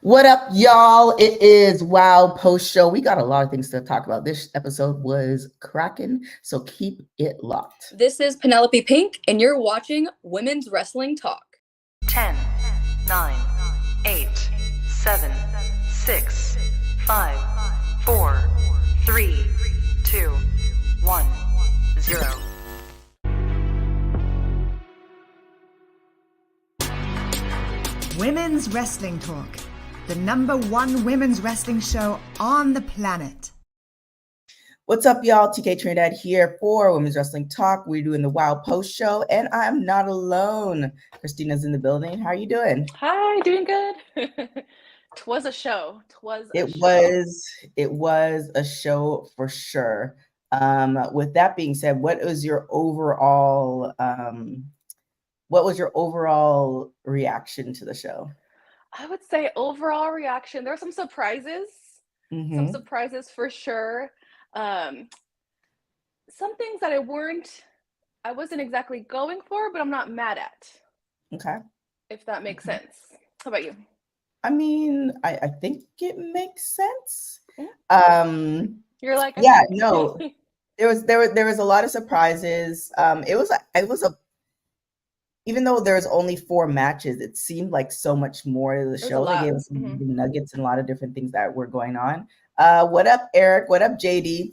What up, y'all? It is Wow Post Show. We got a lot of things to talk about. This episode was cracking, so keep it locked. This is Penelope Pink, and you're watching Women's Wrestling Talk. 10, 9, 8, 7, 6, 5, 4, 3, 2, 1, 0. Women's Wrestling Talk, the #1 women's wrestling show on the planet. What's up, y'all? TK Trinidad here for Women's Wrestling Talk. We're doing the Wow Post Show, and I'm not alone. Christina's in the building. How are you doing? Hi, doing good. Twas a show. It was a show for sure. With that being said, what was your overall reaction to the show? I would say overall reaction. There were some surprises. Some surprises for sure. Some things that I wasn't exactly going for, but I'm not mad at. Okay. If that makes sense. How about you? I mean, I think it makes sense. You're like, yeah, no. There was a lot of surprises. It was even though there's only 4 matches, it seemed like so much more to the show. They gave us some nuggets and a lot of different things that were going on. What up, Eric? What up, JD?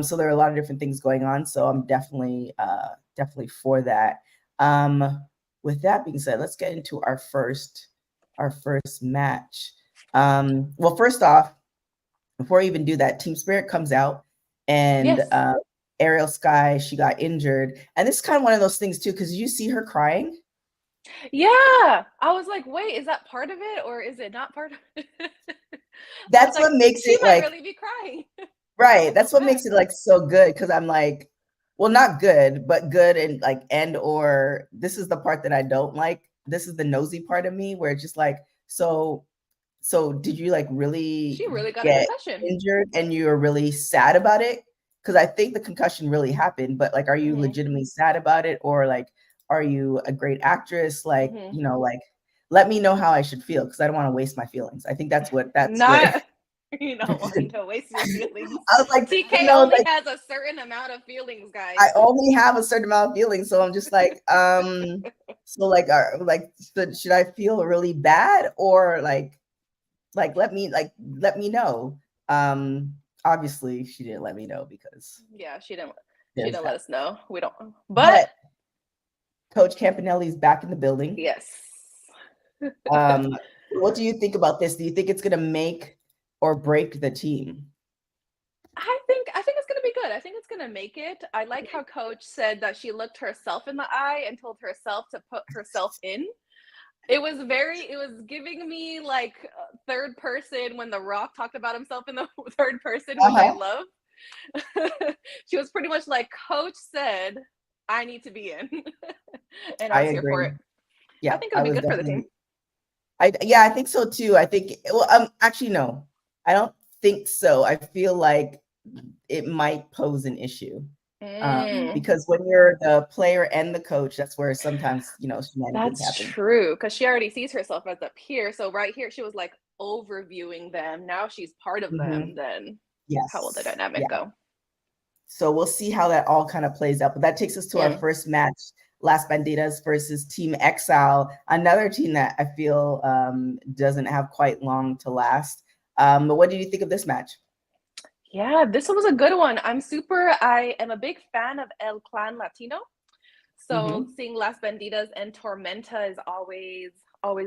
So there are a lot of different things going on. So I'm definitely for that. With that being said, let's get into our first match. Well, first off, before we even do that, Team Spirit comes out and yes. Ariel Sky, she got injured. And this is kind of one of those things too, because you see her crying. Yeah. I was like, wait, is that part of it or is it not part of it? That's what makes it like really be crying. Right. That's what makes it like so good. Cause I'm like, well, not good, but good and or this is the part that I don't like. This is the nosy part of me where it's just like, so did you like really she really got get a concussion injured and you're really sad about it? Because I think the concussion really happened, but like, are you legitimately sad about it? Or like, are you a great actress? Like, you know, like, let me know how I should feel because I don't want to waste my feelings. I think that's what you don't want to waste your feelings. I was like, TK only has a certain amount of feelings, guys. I only have a certain amount of feelings, so I'm just like, should I feel really bad or like let me know. Obviously she didn't let me know because she didn't let us know. We don't, but Coach Campanelli is back in the building. Yes. What do you think about this? Do you think it's gonna make or break the team? I think it's gonna be good. I think it's gonna make it. I like how Coach said that she looked herself in the eye and told herself to put herself in. It was giving me like third person when The Rock talked about himself in the third person, which I love. She was pretty much like, Coach said, I need to be in. And I was here for it. Yeah, I think it'll be good for the team. I think so too. I think, actually, no, I don't think so. I feel like it might pose an issue. Because when you're the player and the coach, that's where sometimes shenanigans happen. That's true, because she already sees herself as a peer. So right here, she was like overviewing them. Now she's part of them. Then how will the dynamic go? So we'll see how that all kind of plays out. But that takes us to our first match: Las Bandidas versus Team Exile, another team that I feel doesn't have quite long to last. But what did you think of this match? Yeah, this was a good one. I am a big fan of El Clan Latino. So seeing Las Bandidas and Tormenta is always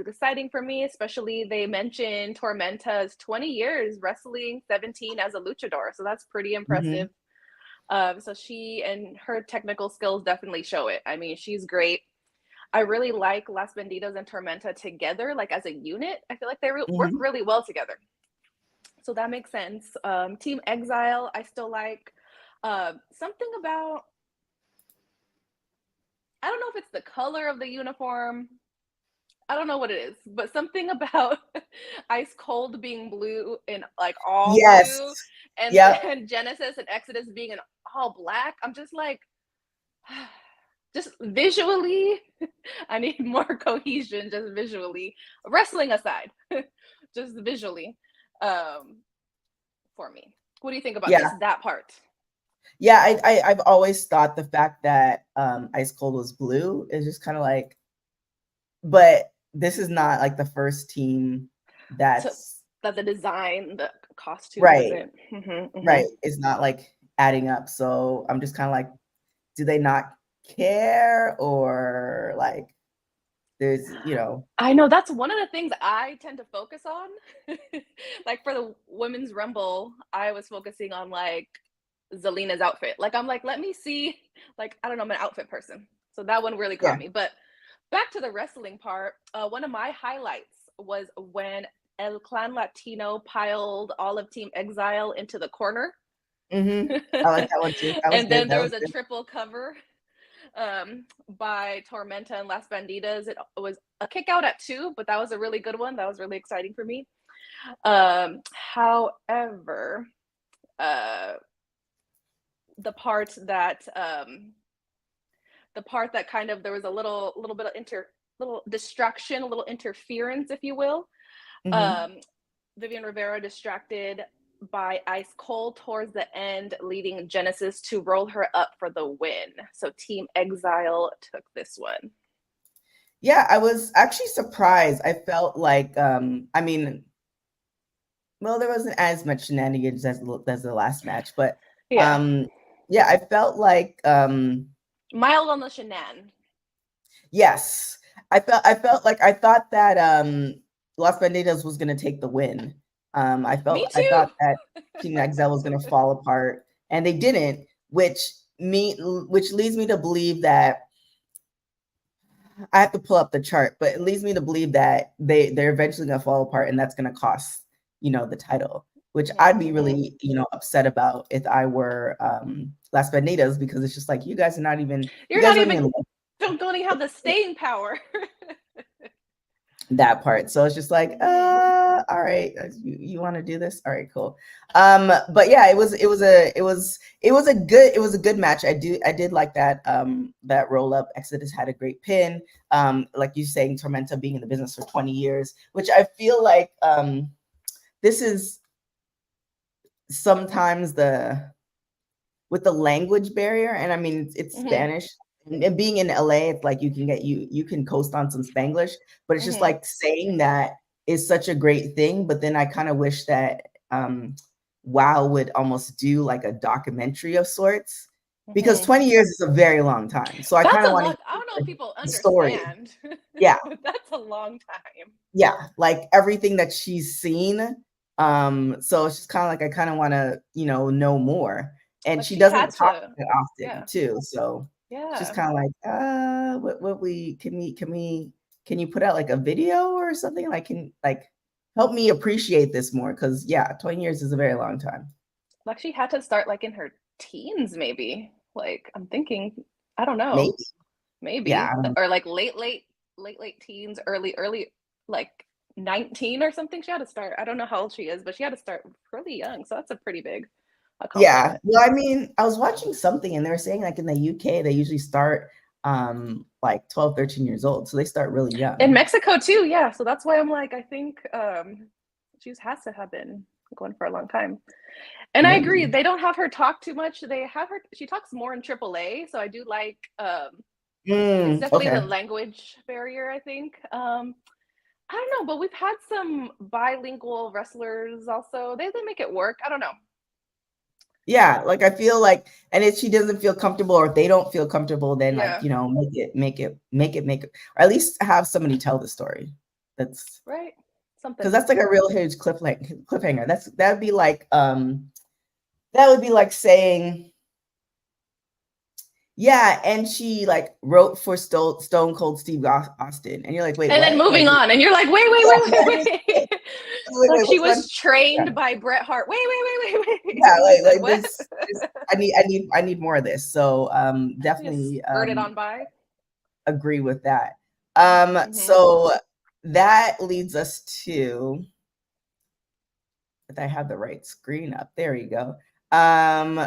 exciting for me, especially they mentioned Tormenta's 20 years wrestling, 17 as a luchador. So that's pretty impressive. So she and her technical skills definitely show it. I mean, she's great. I really like Las Bandidas and Tormenta together, like as a unit. I feel like they work really well together. So that makes sense. Team Exile, I still like. Something about, I don't know if it's the color of the uniform. I don't know what it is, but something about Ice Cold being blue and like all blue, and then Genesis and Exodus being in all black. I'm just like, just visually, I need more cohesion just visually, wrestling aside. just visually, for me. What do you think about Yeah. that part? Yeah, I've always thought the fact that Ice Cold was blue is just kind of like, but this is not like the first team that's that the design, the costume, right, isn't. right. It's not like adding up. So I'm just kind of like, do they not care, or like there's, you know? I know that's one of the things I tend to focus on. Like for the women's rumble, I was focusing on like Zelina's outfit. Like I'm like, let me see. Like I don't know, I'm an outfit person, so that one really caught me. But back to the wrestling part, one of my highlights was when El Clan Latino piled all of Team Exile into the corner. Mm-hmm. I like that one too. And then there was a triple cover by Tormenta and Las Bandidas. It was a kick out at 2, but that was a really good one. That was really exciting for me. However, the part that kind of, there was a little bit of little distraction, a little interference, if you will. Vivian Rivera distracted by Ice Cold towards the end, leading Genesis to roll her up for the win. So Team Exile took this one. Yeah, I was actually surprised. I felt like, I mean, well, there wasn't as much shenanigans as the last match, but yeah, I felt like mild on the shenan. Yes, I felt like, I thought that Las Bandidas was going to take the win. I thought that Team Exile was going to fall apart, and they didn't, which leads me to believe that, I have to pull up the chart, but it leads me to believe that they're eventually going to fall apart, and that's going to cost, the title, which I'd be really, upset about if I were Las Bandidas, because it's just like, you guys are not even, don't even have the staying power. That part. So it's just like, all right, you want to do this? All right, cool. But yeah, it was a good match. I did like that that roll up. Exodus had a great pin. Like you saying, Tormenta being in the business for 20 years, which I feel like this is sometimes with the language barrier, and I mean it's Spanish. And being in LA, it's like you can coast on some Spanglish, but it's just like saying that is such a great thing. But then I kind of wish that WoW would almost do like a documentary of sorts, because 20 years is a very long time. So I kind of want to. I don't know if people understand. Story. Yeah, that's a long time. Yeah, like everything that she's seen. So it's just kind of like, I kind of want to know more, and but she doesn't talk often too. So. Yeah. It's just kind of like, can you put out like a video or something? Like, help me appreciate this more, because 20 years is a very long time. Like she had to start like in her teens, maybe. Like I'm thinking, I don't know, maybe, or like late teens, early like 19 or something. She had to start. I don't know how old she is, but she had to start really young. So that's a pretty big. Yeah, well, I mean, I was watching something and they were saying like in the UK they usually start like 12, 13 years old, so they start really young. In Mexico too, yeah. So that's why I'm like, I think she has to have been going for a long time. And I agree, they don't have her talk too much. They have her, she talks more in AAA, so I do like it's definitely the language barrier, I think. I don't know, but we've had some bilingual wrestlers also. They make it work. I don't know. Yeah, like I feel like, and if she doesn't feel comfortable, or if they don't feel comfortable, then like make it, or at least have somebody tell the story. That's right. Something, because that's like a real huge cliffhanger. That would be like saying, and she like wrote for Stone Cold Steve Austin, and you're like, wait, and what? Then moving on, and you're like, wait. Like she was trained by Bret Hart. Wait. Yeah, like this. I need more of this. So definitely it on by. Agree with that. So that leads us to, if I have the right screen up, there you go.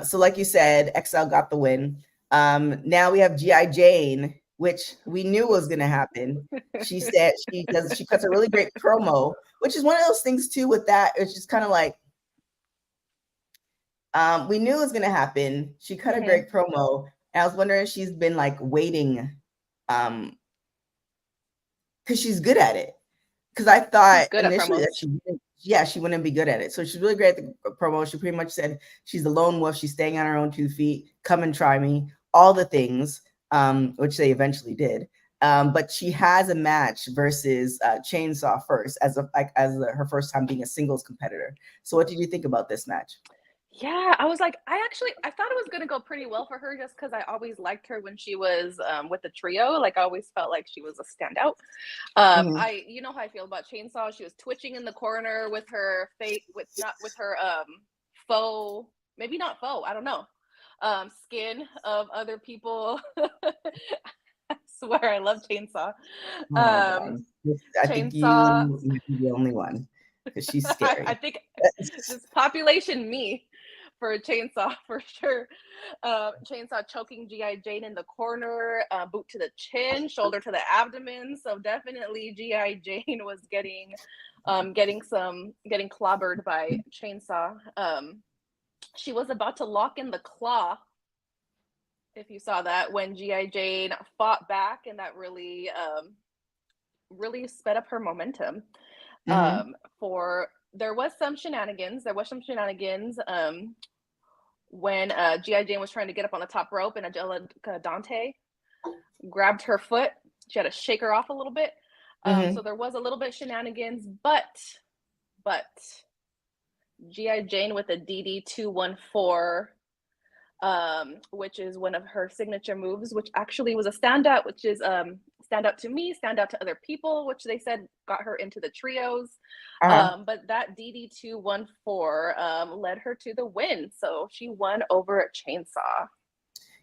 So like you said, XL got the win. Now we have G.I. Jane which we knew was going to happen. She said she cuts a really great promo, which is one of those things too with that. It's just kind of like, we knew it was going to happen. She cut a great promo. And I was wondering if she's been like waiting, because she's good at it. Because I thought initially that she wouldn't be good at it. So she's really great at the promo. She pretty much said she's the lone wolf. She's staying on her own 2 feet. Come and try me. All the things, which they eventually did. But she has a match versus Chainsaw first as her first time being a singles competitor. So what did you think about this match? Yeah, I was like, I thought it was going to go pretty well for her just because I always liked her when she was with the trio. Like, I always felt like she was a standout. You know how I feel about Chainsaw. She was twitching in the corner with her faux, maybe not faux, I don't know, skin of other people. I swear I love Chainsaw. I think you might be the only one because she's scary. I think this population me for Chainsaw for sure. Chainsaw choking G.I. Jane in the corner, boot to the chin, shoulder to the abdomen. So definitely G.I. Jane was getting clobbered by Chainsaw. She was about to lock in the claw, if you saw that, when G.I. Jane fought back, and that really sped up her momentum. There was some shenanigans when G.I. Jane was trying to get up on the top rope, and Angela Dante grabbed her foot. She had to shake her off a little bit. So there was a little bit of shenanigans, but G.I. Jane with a DD214, which is one of her signature moves, which actually was a standout, which is stand out to me, stand out to other people, which they said got her into the trios. But that DD214 led her to the win. So she won over at Chainsaw.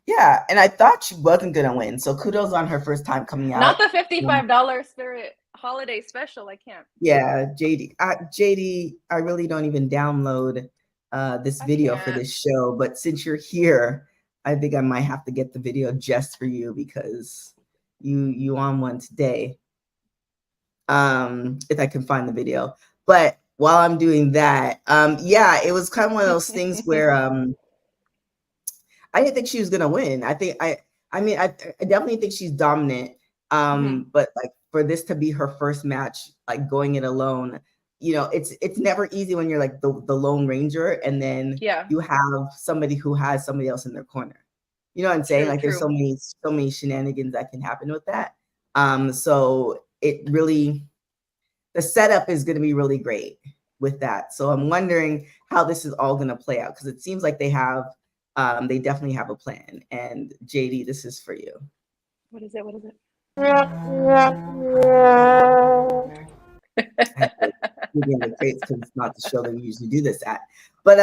Yeah, and I thought she wasn't going to win. So kudos on her first time coming out. Not the $55 Spirit Holiday Special. I can't. Yeah, JD, I really don't even download this video for this show. But since you're here, I think I might have to get the video just for you because you on one today. If I can find the video. But while I'm doing that, it was kind of one of those things where I didn't think she was gonna win. I definitely think she's dominant. But like for this to be her first match, like going it alone, it's never easy when you're like the Lone Ranger, and then you have somebody who has somebody else in their corner. You know what I'm saying? There's so many shenanigans that can happen with that. So it really, the setup is going to be really great with that. So I'm wondering how this is all going to play out, because it seems like they definitely have a plan. And JD, this is for you. What is it? The crates, because it's not the show that we usually do this at. But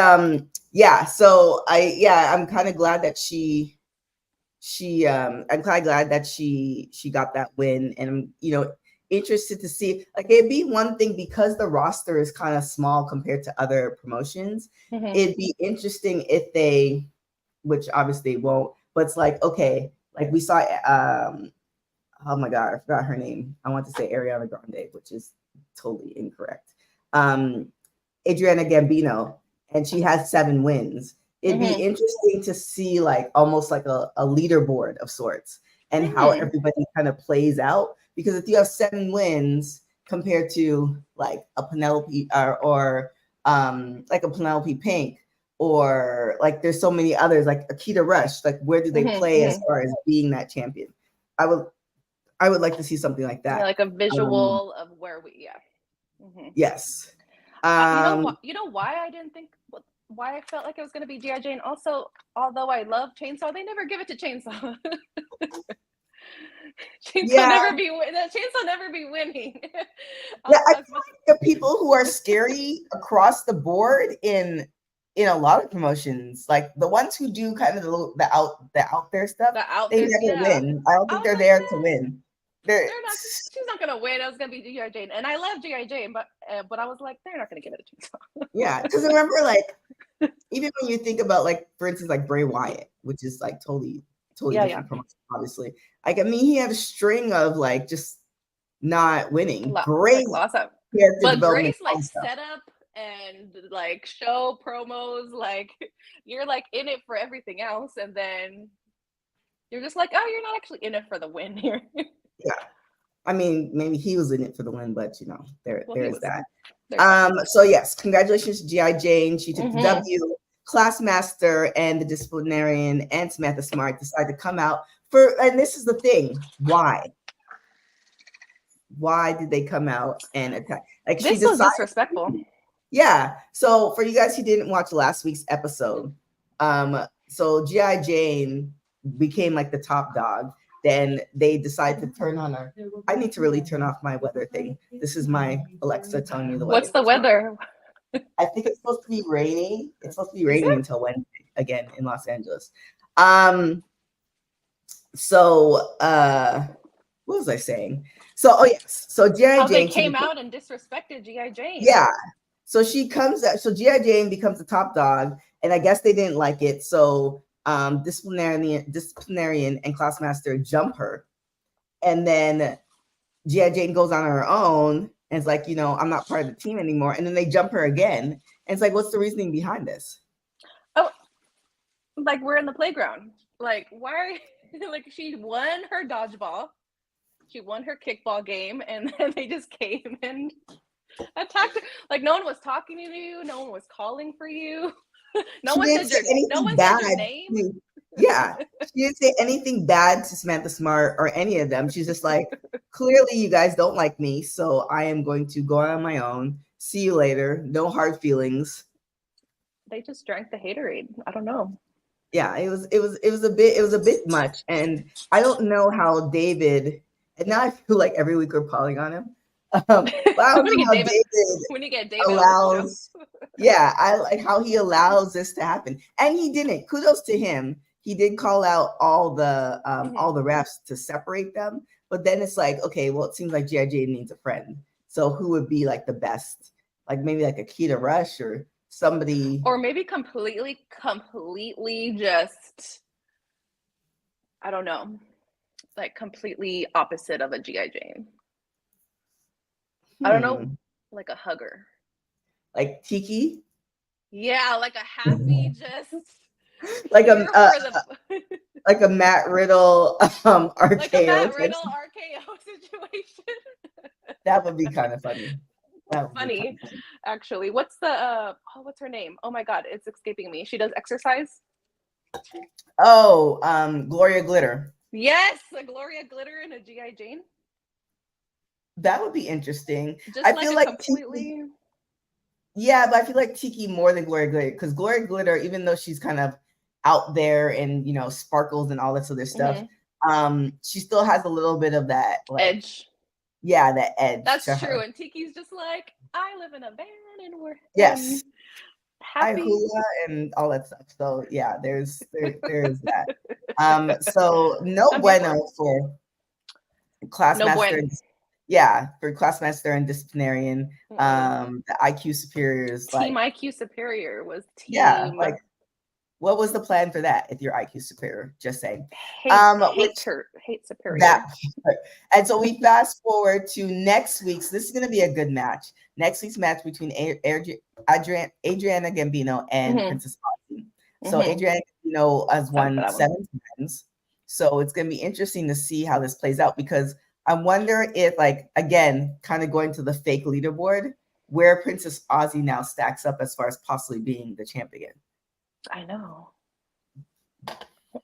so I'm kind of glad that I'm kind of glad that she got that win, and I'm interested to see, like, it'd be one thing because the roster is kind of small compared to other promotions. It'd be interesting if they, which obviously won't, but it's like, okay, like we saw oh my god, I forgot her name. I want to say Ariana Grande, which is totally incorrect. Adriana Gambino, and she has 7 wins. It'd be interesting to see like almost like a leaderboard of sorts, and how everybody kind of plays out. Because if you have 7 wins compared to like a Penelope or like a Penelope Pink, or like there's so many others like Akita Rush, like where do they play as far as being that champion? I would like to see something like that. Yeah, like a visual of where we, Yes. You know why I didn't think, why I felt like it was going to be G.I. Jane. Also, although I love Chainsaw, they never give it to Chainsaw. Chainsaw never be winning. I feel like the people who are scary across the board in a lot of promotions, like the ones who do kind of the out there stuff, they never win. I don't think they're there to win. They're not. She's not gonna win. It was gonna be G.I. Jane, and I love G.I. Jane, but I was like, they're not gonna give it a Chainsaw. Yeah, because remember, like, even when you think about, like, for instance, like Bray Wyatt, which is like totally totally different promotion, obviously. Like, I mean, he had a string of like just not winning. Great, awesome. But Grace like set up and like show promos, like you're like in it for everything else, and then you're just like, oh, you're not actually in it for the win here. Yeah, I mean, maybe he was in it for the win, but you know, there is that. So yes, congratulations to G.I. Jane. She took the W. Classmaster and the disciplinarian and Samantha Smart decided to come out and this is the thing. Why did they come out and attack? Like, this was disrespectful. Yeah. So for you guys who didn't watch last week's episode, so G.I. Jane became like the top dog. Then they decided to turn on her. I need to really turn off my weather thing. This is my Alexa telling me the weather. What's the weather? I think it's supposed to be rainy. It's supposed to be raining until Wednesday again in Los Angeles. So what was I saying? So yes. So G.I. Jane they came out and disrespected G.I. Jane. Yeah. So she comes out. So G.I. Jane becomes the top dog, and I guess they didn't like it. So disciplinarian and Classmaster jump her, and then G.I. Jane goes on her own and it's like, you know, I'm not part of the team anymore. And then they jump her again, and it's like, what's the reasoning behind this? Oh, like we're in the playground. Like, why? Like, she won her dodgeball, she won her kickball game, and then they just came and attacked her. Like, no one was talking to you, no one was calling for you. No one said your name. Yeah, she didn't say anything bad to Samantha Smart or any of them. She's just like, clearly you guys don't like me, so I am going to go on my own. See you later. No hard feelings. They just drank the haterade. I don't know. Yeah, it was a bit much, and I don't know how David. And now I feel like every week we're piling on him. But I don't know how David allows. Yeah, I like how he allows this to happen, and he didn't. Kudos to him. He did call out all the refs to separate them, but then it's like, okay, well, it seems like G.I. Jane needs a friend. So who would be like the best? Like maybe like Akita Rush or somebody, or maybe completely just, I don't know, like completely opposite of a G.I. Jane. I don't know, like a hugger. Like Tiki? Yeah, like a happy just like like a Matt Riddle RKO. Like a Matt Riddle RKO situation. That would be kind of funny. Funny, actually. What's her name? Oh my god, it's escaping me. She does exercise. Oh, Gloria Glitter. Yes, a Gloria Glitter and a G.I. Jane. That would be interesting. Just I feel like completely. Tiki, yeah, but I feel like Tiki more than Gloria Glitter, because Gloria Glitter, even though she's kind of out there and, you know, sparkles and all this other stuff, she still has a little bit of that like, edge. Yeah, that edge. That's true. And Tiki's just like, I live in a van and we're yes, happy. I hula and all that stuff. So yeah, there is that. So no bueno for Classmaster. No yeah, for Classmaster and disciplinarian. The IQ superiors. Team IQ superior was team. Yeah, like what was the plan for that if you're IQ superior? Just saying. Hate superior. That, and so we fast forward to next week's. This is going to be a good match. Next week's match between Adriana Gambino and Princess Aussie. So Adriana Gambino has won 7 times. So it's going to be interesting to see how this plays out, because I wonder if, like, again, kind of going to the fake leaderboard, where Princess Aussie now stacks up as far as possibly being the champion. I know.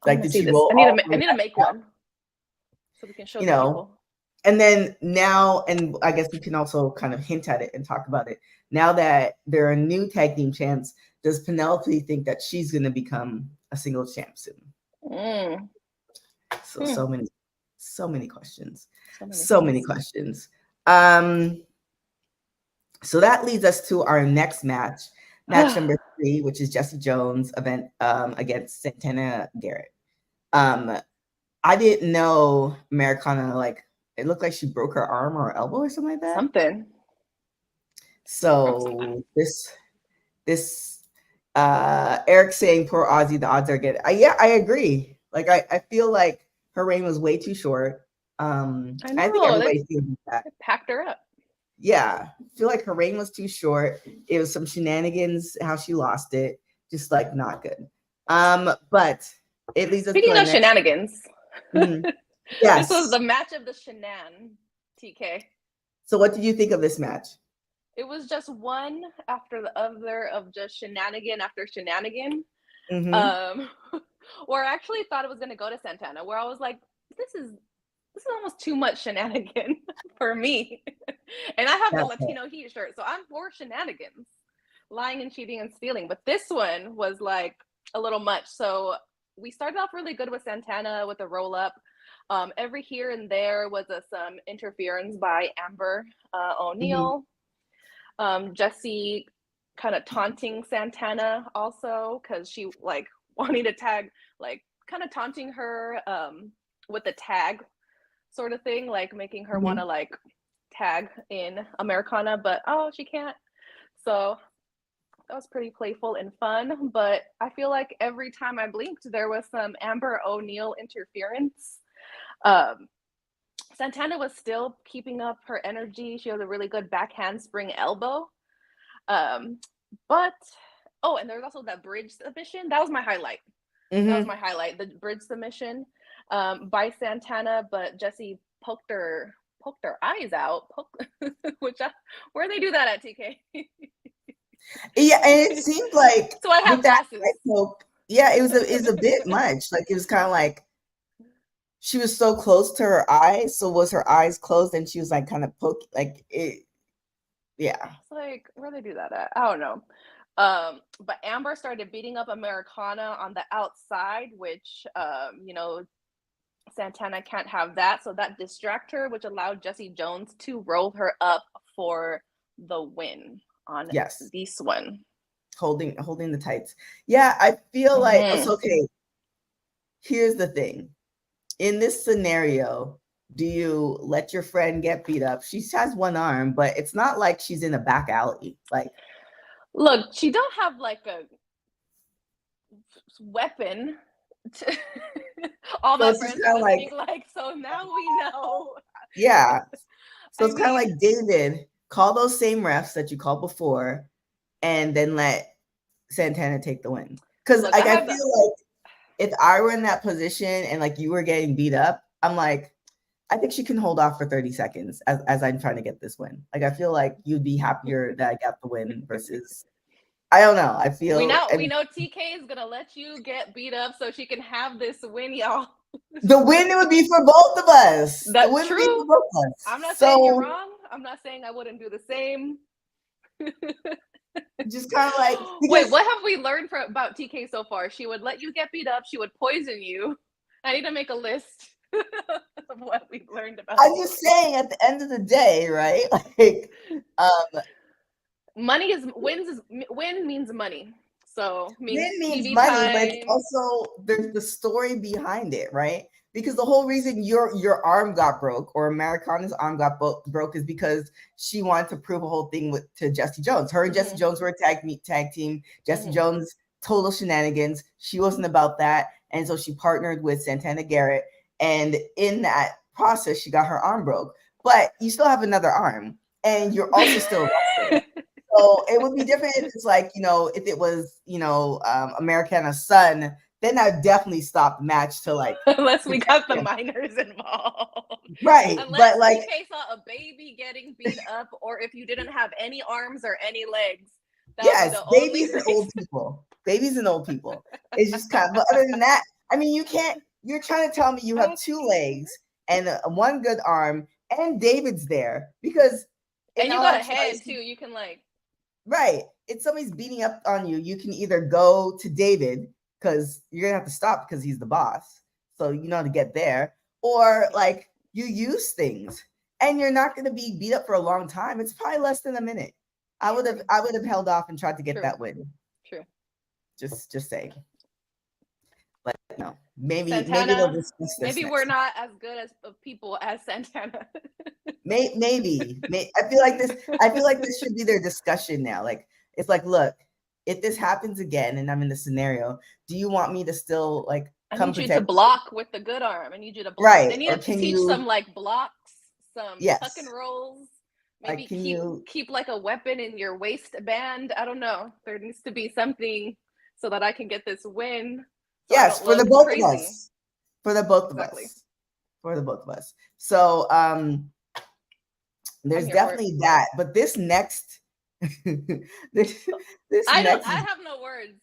Like, did she roll? I need to make one so we can show people. And then now, and I guess we can also kind of hint at it and talk about it. Now that there are new tag team champs, does Penelope think that she's going to become a singles champ soon? So many questions. So many questions. So that leads us to our next match number 3, which is Jessie Jones event against Santana Garrett. I didn't know Americana, like, it looked like she broke her arm or elbow or something like that. Something. So this Eric saying poor Aussie, the odds are good. Yeah, I agree. Like I feel like her reign was way too short. I think everybody feels that. Packed her up. Yeah, I feel like her reign was too short. It was some shenanigans how she lost it, just like not good. But it leads us. Speaking of shenanigans, yes, this was the match of the shenan, TK. So what did you think of this match? It was just one after the other of just shenanigan after shenanigan. Where I actually thought it was going to go to Santana, where I was like, this is almost too much shenanigan for me. And I have the Latino Heat shirt, so I'm for shenanigans, lying and cheating and stealing. But this one was like a little much. So we started off really good with Santana with a roll up. Every here and there was some interference by Amber O'Neil. Jessie kind of taunting Santana also, because she like wanting to tag, like kind of taunting her with the tag sort of thing, like making her want to like tag in Americana, but she can't. So that was pretty playful and fun. But I feel like every time I blinked, there was some Amber O'Neil interference. Santana was still keeping up her energy. She has a really good back handspring elbow. But and there's also that bridge submission. That was my highlight. That was my highlight. The bridge submission by Santana, but Jessie poked her eyes out. Where they do that at, TK? Yeah, and it seemed like so I have glasses. Yeah, it was a bit much. Like it was kind of like she was so close to her eyes. So was her eyes closed and she was like kind of poking like it. Yeah. It's like where they do that at? I don't know. But Amber started beating up Americana on the outside, which Santana can't have that. So that distracted her, which allowed Jessie Jones to roll her up for the win on this one. Holding the tights. Yeah, I feel like it's okay. Here's the thing. In this scenario, do you let your friend get beat up? She has one arm, but it's not like she's in a back alley. Like, look, she don't have like a weapon to all my friends are like, so now we know. Yeah. So it's kind of like, David, call those same refs that you called before and then let Santana take the win. Because like I feel like if I were in that position and like you were getting beat up, I'm like, I think she can hold off for 30 seconds as I'm trying to get this win. Like I feel like you'd be happier that I got the win versus I don't know. I feel we know TK is gonna let you get beat up so she can have this win, y'all. The win would be for both of us. That's true. I'm not saying you're wrong. I'm not saying I wouldn't do the same. Just kind of like wait, what have we learned about TK so far? She would let you get beat up. She would poison you. I need to make a list of what we've learned about. I'm just saying, at the end of the day, right? Like, money is win means money. So win means money, but also there's the story behind it, right? Because the whole reason your arm got broke or Americana's arm got broke is because she wanted to prove a whole thing to Jessie Jones. Her and Jessie Jones were a tag team. Jessie Jones, total shenanigans. She wasn't about that. And so she partnered with Santana Garrett. And in that process, she got her arm broke. But you still have another arm. And you're also still wrestling. So it would be different if it's like, if it was, Americana's son, then I'd definitely stop the match to like. Unless we got the minors involved. Right. Unless TK saw a baby getting beat up or if you didn't have any arms or any legs. Yes, babies and old people. Babies and old people. It's just kind of, but other than that, I mean, you're trying to tell me you have two legs and one good arm and David's there because. And you got a head too. You can like. Right. If somebody's beating up on you, you can either go to David because you're going to have to stop because he's the boss. So you know how to get there. Or like you use things and you're not going to be beat up for a long time. It's probably less than a minute. I would have held off and tried to get that win. True. Just saying. But no, maybe Santana, they'll discuss this. Maybe we're not as good as people as Santana. Maybe. I feel like this should be their discussion now. Like it's like, look, if this happens again and I'm in the scenario, do you want me to still like come need you protect to block with the good arm. I need you to block. Right. They need Or to can teach you- some like blocks, some Yes. tuck and rolls. Like, Maybe can keep like a weapon in your waistband. I don't know. There needs to be something so that I can get this win. So I Yes, don't for the look both crazy. of us. For the both of Exactly. us. For the both of us. So there's here for definitely that. But this next this I next have no words.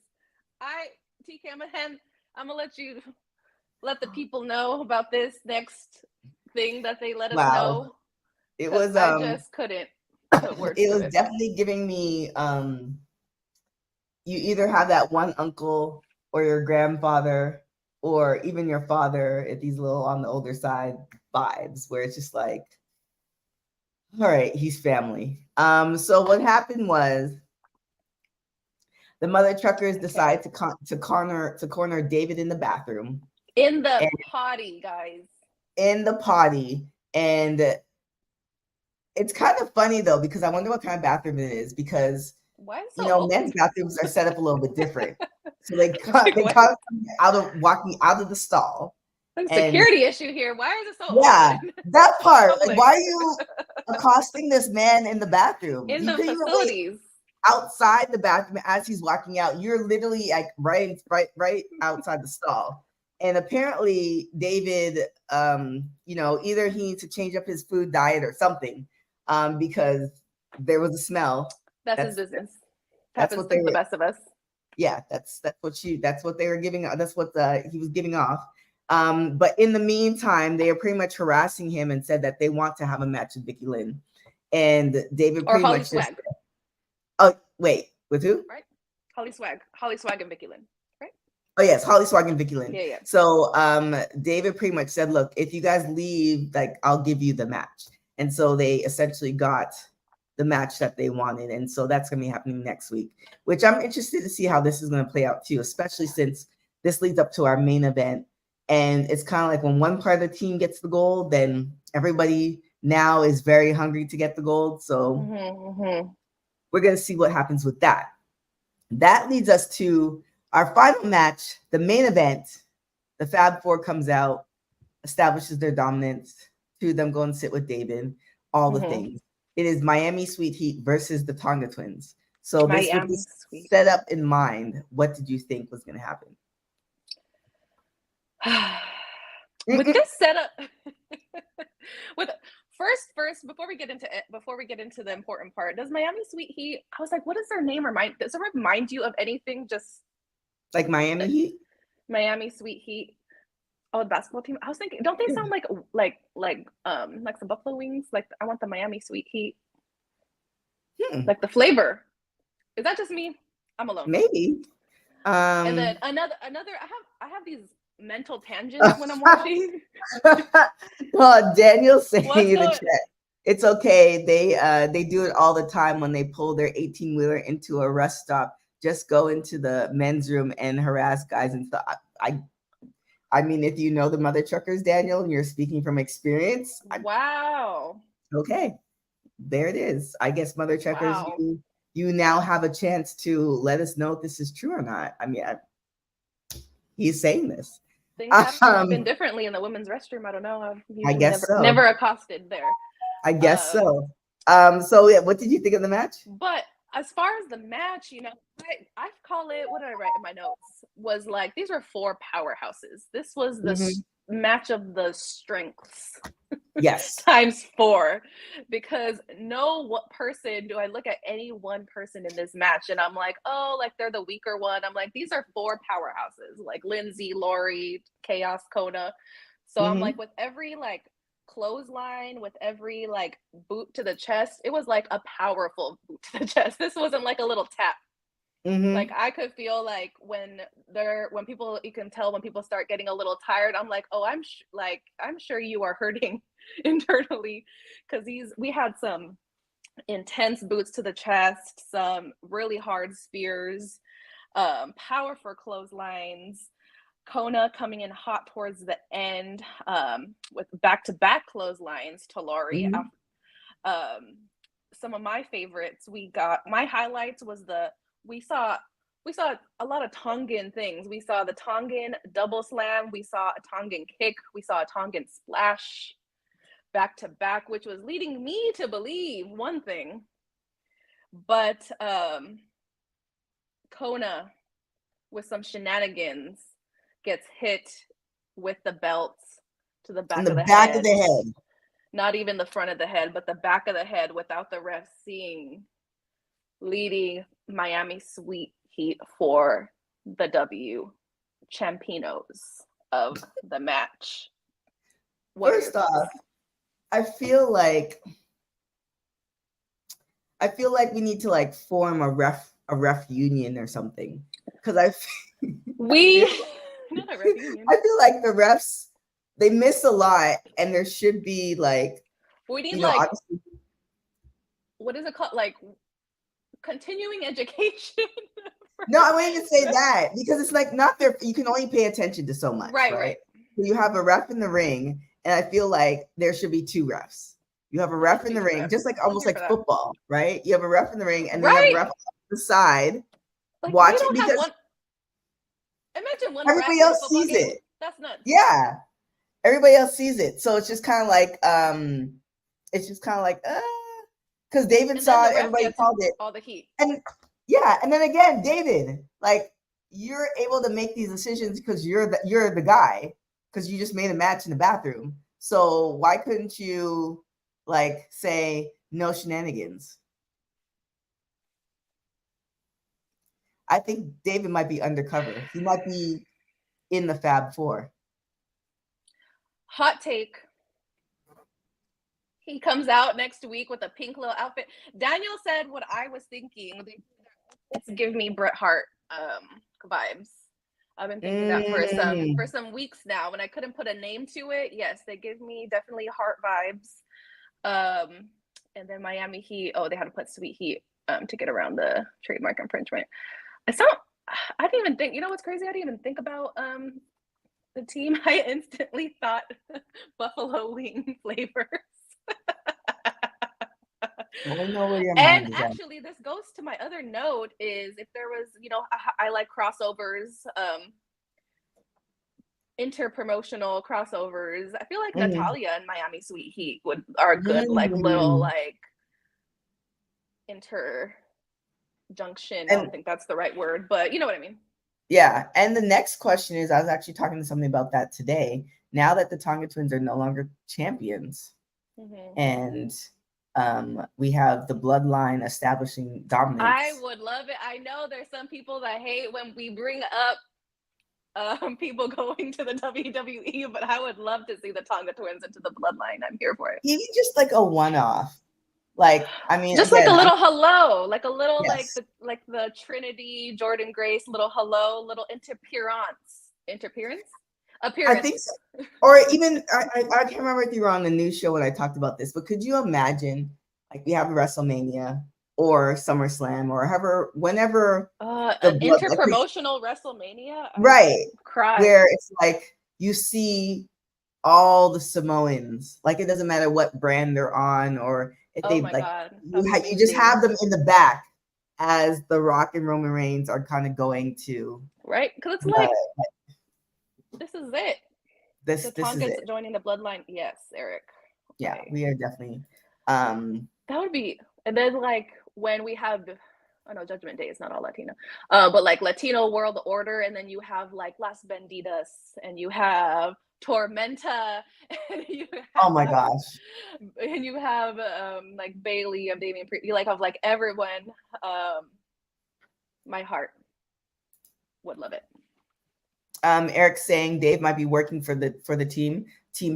T Campanelli, I'm gonna let the people know about this next thing that they let us Wow. know. It was I just couldn't put words it to was it. definitely giving me you either have that one uncle or your grandfather or even your father if he's a little on the older side vibes where it's just like, all right, he's family. So what happened was the mother truckers decide to corner David in the bathroom. In the potty, guys. In the potty. And it's kind of funny though, because I wonder what kind of bathroom it is, because men's bathrooms are set up a little bit different. So they come walking out of the stall. There's a security issue here. Why is it so open? That part. Like, why are you accosting this man in the bathroom? In the facilities. Outside the bathroom as he's walking out. You're literally like right outside the stall. And apparently David, either he needs to change up his food diet or something, because there was a smell. That's his business. That's what they were, the best of us. Yeah, that's what they were giving. That's what he was giving off. But in the meantime, they are pretty much harassing him and said that they want to have a match with Vicky Lynn, and David pretty much Swag. Oh wait, with who? Right, Holly Swag and Vicky Lynn. Right. Oh yes, Holly Swag and Vicky Lynn. Yeah. So David pretty much said, look, if you guys leave, like, I'll give you the match. And so they essentially got the match that they wanted. And so that's going to be happening next week, which I'm interested to see how this is going to play out too, especially since this leads up to our main event. And it's kind of like when one part of the team gets the gold, then everybody now is very hungry to get the gold. So we're going to see what happens with that. That leads us to our final match, the main event. The Fab Four comes out, establishes their dominance. Two of them go and sit with David, all the things. It is Miami Sweet Heat versus the Tonga Twins. So with this set up in mind, what did you think was going to happen? With this setup, first before we get into the important part, does Miami Sweet Heat? I was like, what does their name remind? Does it remind you of anything? Just like Miami Heat? Miami Sweet Heat. Oh, the basketball team. I was thinking, don't they sound like some buffalo wings? Like, I want the Miami Sweet Heat. Like the flavor. Is that just me? I'm alone. Maybe. And then another. I have these mental tangents when I'm watching. Well, Daniel's saying in the chat, it's okay. They do it all the time when they pull their 18-wheeler into a rest stop. Just go into the men's room and harass guys and stuff. I mean, if you know the mother truckers, Daniel, and you're speaking from experience. Wow. Okay. There it is. I guess mother truckers, you now have a chance to let us know if this is true or not. I mean, he's saying this. Things have happened differently in the women's restroom. I don't know. I guess never accosted there. I guess so. So yeah, what did you think of the match? But as far as the match, I call it, what did I write in my notes? Was like, these were four powerhouses. This was the match of the strengths. Yes. Times 4. Because what person do I look at any one person in this match and I'm like, oh, like they're the weaker one. I'm like, these are four powerhouses, like Lindsay, Lori, Chaos, Kona. So I'm like, with every like clothesline, with every like boot to the chest, it was like a powerful boot to the chest. This wasn't like a little tap. Like I could feel like when people, you can tell when people start getting a little tired, I'm like, oh, I'm sure you are hurting internally, because we had some intense boots to the chest, some really hard spears, powerful clotheslines, Kona coming in hot towards the end, with back-to-back clotheslines to Lori. Some of my favorites, my highlights was we saw we saw a lot of Tongan things. We saw the Tongan double slam. We saw a Tongan kick. We saw a Tongan splash back to back, which was leading me to believe one thing. But Kona, with some shenanigans, gets hit with the belts to the back of the back head. of the head. Not even the front of the head, but the back of the head without the ref seeing, leading Miami Sweet Heat for the W, Champinos of the match. First off, I feel like we need to like form a ref union or something, because I not a ref union. I feel like the refs, they miss a lot, and there should be like, we need obviously, what is it called, like continuing education. No, I wouldn't even say that, because it's like not there. You can only pay attention to so much, right? So you have a ref in the ring, and I feel like there should be 2 refs. You have a ref in the ring, just like almost like football, right? You have a ref in the ring, and then you have a ref on the side watching, because imagine one everybody ref else sees game. it. That's nuts. Yeah, everybody else sees it, so it's just kind of like because David saw it, everybody called it, all the heat, and yeah, and then again, David, like, you're able to make these decisions because you're the guy, because you just made a match in the bathroom. So why couldn't you like say no shenanigans? I think David might be undercover. He might be in the Fab Four. Hot take. He comes out next week with a pink little outfit. Daniel said what I was thinking. It's give me Bret Hart vibes. I've been thinking that for some weeks now, and I couldn't put a name to it. Yes, they give me definitely Hart vibes. And then Miami Heat. Oh, they had to put Sweet Heat to get around the trademark infringement. I didn't even think. You know what's crazy? I didn't even think about the team. I instantly thought buffalo wing flavors. Well, we know where your mind is actually, this goes to my other note: is if there was, I like crossovers, interpromotional crossovers. I feel like Natalya and Miami Sweet Heat are good, like little like interjunction. I don't think that's the right word, but you know what I mean. Yeah, and the next question is, I was actually talking to somebody about that today. Now that the Tonga Twins are no longer champions, and we have the bloodline establishing dominance. I would love it. I know there's some people that hate when we bring up people going to the WWE, but I would love to see the Tonga Twins into the bloodline. I'm here for it. Even just like a one-off. Like, I mean, just again, like a little hello, like a little like the Trinity, Jordan Grace, little hello, little appearance. I think so. Or even I can't remember if you were on the news show when I talked about this, but could you imagine, like, we have WrestleMania or SummerSlam or whenever an interpromotional WrestleMania, right? Where it's like you see all the Samoans, like it doesn't matter what brand they're on, or if they you just have them in the back as The Rock and Roman Reigns are kind of going to, right? Because it's like this is it. The Tonga's is joining the bloodline. Yes, Eric. Yeah, we are definitely. That would be, and then like when we have, I know Judgment Day is not all Latino, but like Latino World Order, and then you have like Las Bandidas, and you have Tormenta, and you have, oh my gosh, and you have like Bailey of Damian Priest. You like have like everyone. My heart would love it. Eric's saying Dave might be working for the team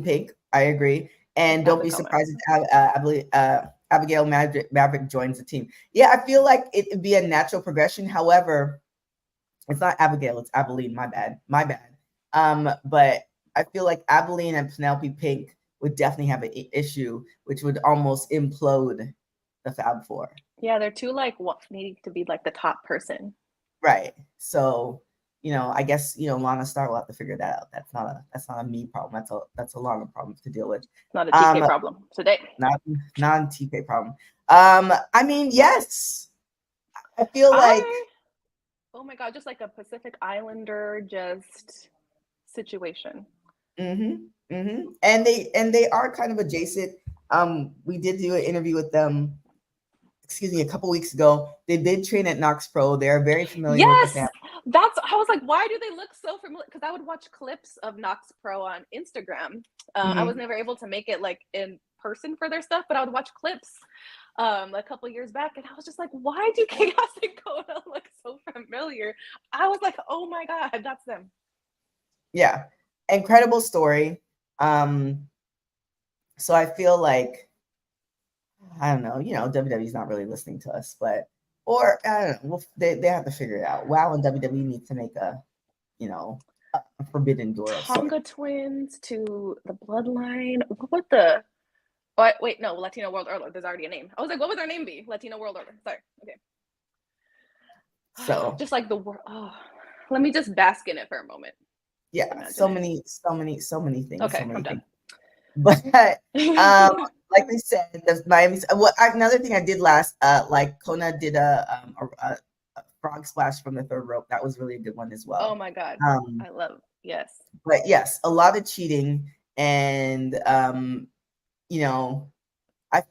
Pink. I agree, and don't be surprised if Abigail Maverick joins the team. Yeah, I feel like it'd be a natural progression. However, it's not Abigail, it's Abilene. My bad. But I feel like Abilene and Penelope Pink would definitely have an issue, which would almost implode the Fab Four. Yeah, they're two like needing to be like the top person. Right. So, I guess, Lana Star will have to figure that out. That's not a me problem. That's a Lana problem to deal with. It's not a TK problem today. Not a TK problem. I mean, yes. I feel like Oh my God, just like a Pacific Islander just situation. And they are kind of adjacent. We did do an interview with them, a couple weeks ago. They did train at Knox Pro. They're very familiar with the family. I was like, why do they look so familiar? Because I would watch clips of Knox Pro on Instagram. I was never able to make it like in person for their stuff, but I would watch clips a couple years back, and I was just like, why do Chaos and Kona look so familiar? I was like, oh my God, that's them. Yeah, incredible story. So I feel like, I don't know, WWE's not really listening to us, but, or I don't know, they have to figure it out. WoW and WWE need to make a forbidden door. Tonga twins to the bloodline. What the? Oh, wait, no, Latino World Order. There's already a name. I was like, what would their name be? Latino World Order. Sorry. Okay. So just like the world. Oh, let me just bask in it for a moment. Yeah, so many things. Okay, I'm done. But like we said, the Miami. Another thing I did last, like Kona did a frog splash from the third rope. That was really a good one as well. Oh my God, I love. Yes. But yes, a lot of cheating, and I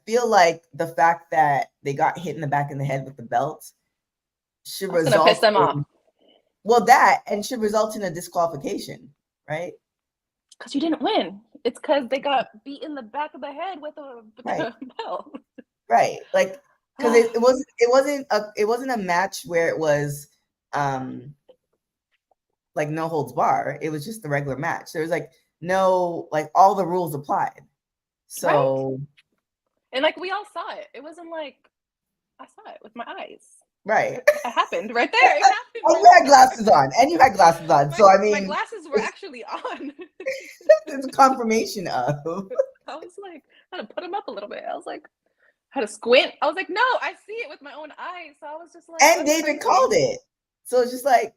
feel like the fact that they got hit in the back of the head with the belt should result piss them off. Well, that and should result in a disqualification, right? Because you didn't win. It's because they got beat in the back of the head with a belt. Right, like because it wasn't a match where it was like no holds bar. It was just the regular match. There was like no, like all the rules applied. So, right. And like we all saw it. It wasn't like I saw it with my eyes. Right. It happened right there. It happened. And you had glasses on. So I mean, my glasses were actually on. It's a confirmation of. I was like, I had to put them up a little bit. I was like, I had to squint. I was like, no, I see it with my own eyes. So I was just like, and David called it. So it's just like,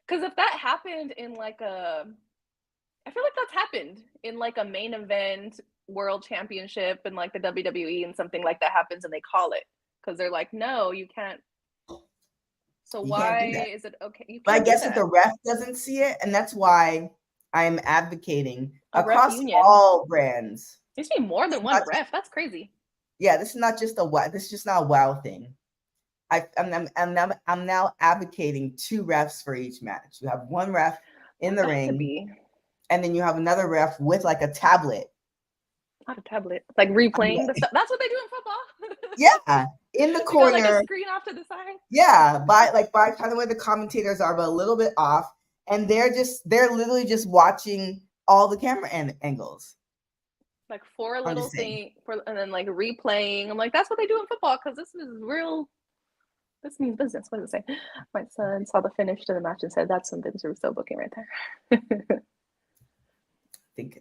because if that happened in like I feel like that's happened in like a main event world championship and like the WWE and something like that happens and they call it because they're like, no, you can't. So why is it okay? But I guess if the ref doesn't see it, and that's why I'm advocating across all brands. There should be more than one ref. That's crazy. Yeah, this is not just this is just not a WoW thing. I'm now advocating 2 refs for each match. You have one ref in the ring, and then you have another ref with like a tablet. Not a tablet, like replaying the stuff. That's what they do in football. Yeah, in the corner, like a screen off to the side. Yeah, by kind of where the commentators are, but a little bit off, and they're literally just watching all the camera angles. Like for a little thing, and then like replaying. I'm like, that's what they do in football because this is real. This means business. What does it say? My son saw the finish to the match and said, "That's some Vince Russo booking right there."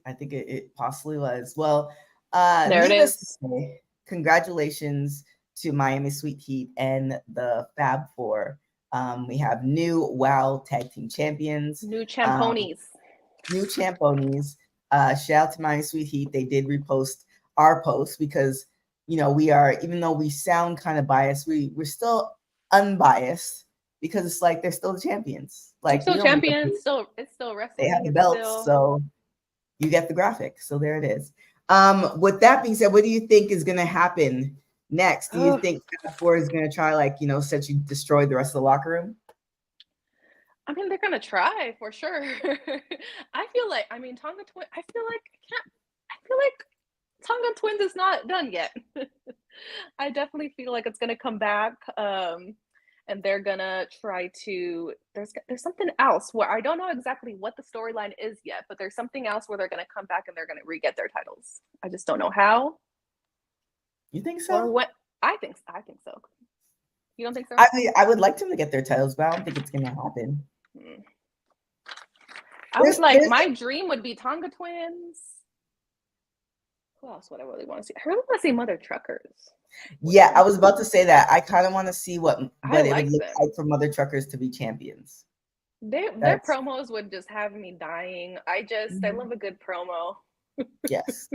I think it possibly was. Well, there it is. Congratulations to Miami Sweet Heat and the Fab Four. We have new WoW Tag Team Champions. New Champonies. Shout out to Miami Sweet Heat. They did repost our post because, we are, even though we sound kind of biased, we're still unbiased because it's like they're still the champions. Like still champions. It's still wrestling. They have the belts, so you get the graphic. So there it is. With that being said, what do you think is going to happen next? Do you think Fab Four is going to try essentially destroy the rest of the locker room? I mean, they're going to try for sure. I feel like, Tonga Twins, I feel like Tonga Twins is not done yet. I definitely feel like it's going to come back. And they're gonna try to. There's something else where I don't know exactly what the storyline is yet, but there's something else where they're gonna come back and they're gonna re-get their titles. I just don't know how. You think so? Or what? I think so. You don't think so? I mean, I would like them to get their titles, but I don't think it's gonna happen. My dream would be Tonga Twins. Who else would I really want to see? I really want to see Mother Truckers. Yeah, I was about to say that. I kind of want to see what it would look like for Mother Truckers to be champions. Their promos would just have me dying. I love a good promo. Yes,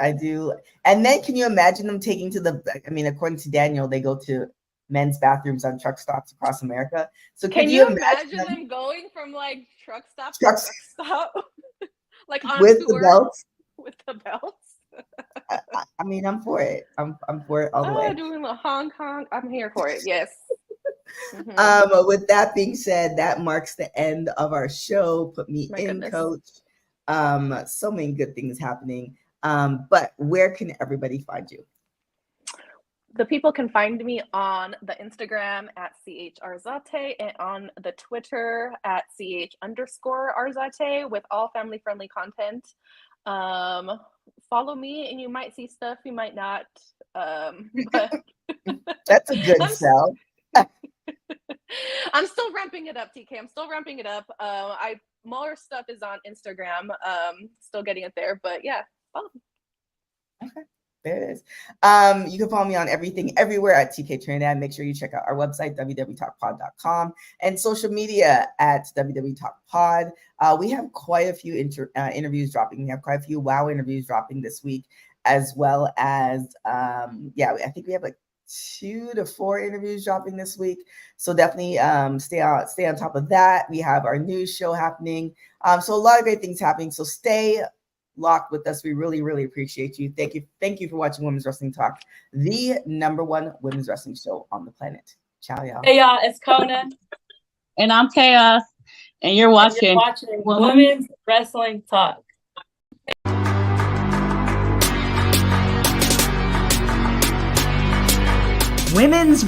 I do. And then can you imagine them taking to according to Daniel, they go to men's bathrooms on truck stops across America. So can you imagine them going from like truck stop to truck stop, like on with tour, the belts? With the belts. I mean, I'm for it. I'm for it all the way. Doing the Hong Kong. I'm here for it. Yes. With that being said, that marks the end of our show. Put me in, Coach. So many good things happening. But where can everybody find you? The people can find me on the Instagram at CHRzate and on the Twitter at CH_Arzate with all family-friendly content. Follow me and you might see stuff, you might not. But that's a good sell. I'm still ramping it up, TK. I'm still ramping it up. More stuff is on Instagram. Still getting it there, but yeah, follow me. Okay. There it is. You can follow me on everything, everywhere at TK Trinidad. Make sure you check out our website, www.talkpod.com, and social media at www.talkpod. We have quite a few interviews dropping. We have quite a few WoW interviews dropping this week, as well as, I think we have like 2 to 4 interviews dropping this week. So definitely stay on top of that. We have our news show happening. So a lot of great things happening. So stay locked with us. We really, really appreciate you. Thank you for watching Women's Wrestling Talk, the #1 women's wrestling show on the planet. Ciao, y'all. Hey, y'all, it's Kona. And I'm Chaos. And you're watching Women's Wrestling Talk. Women's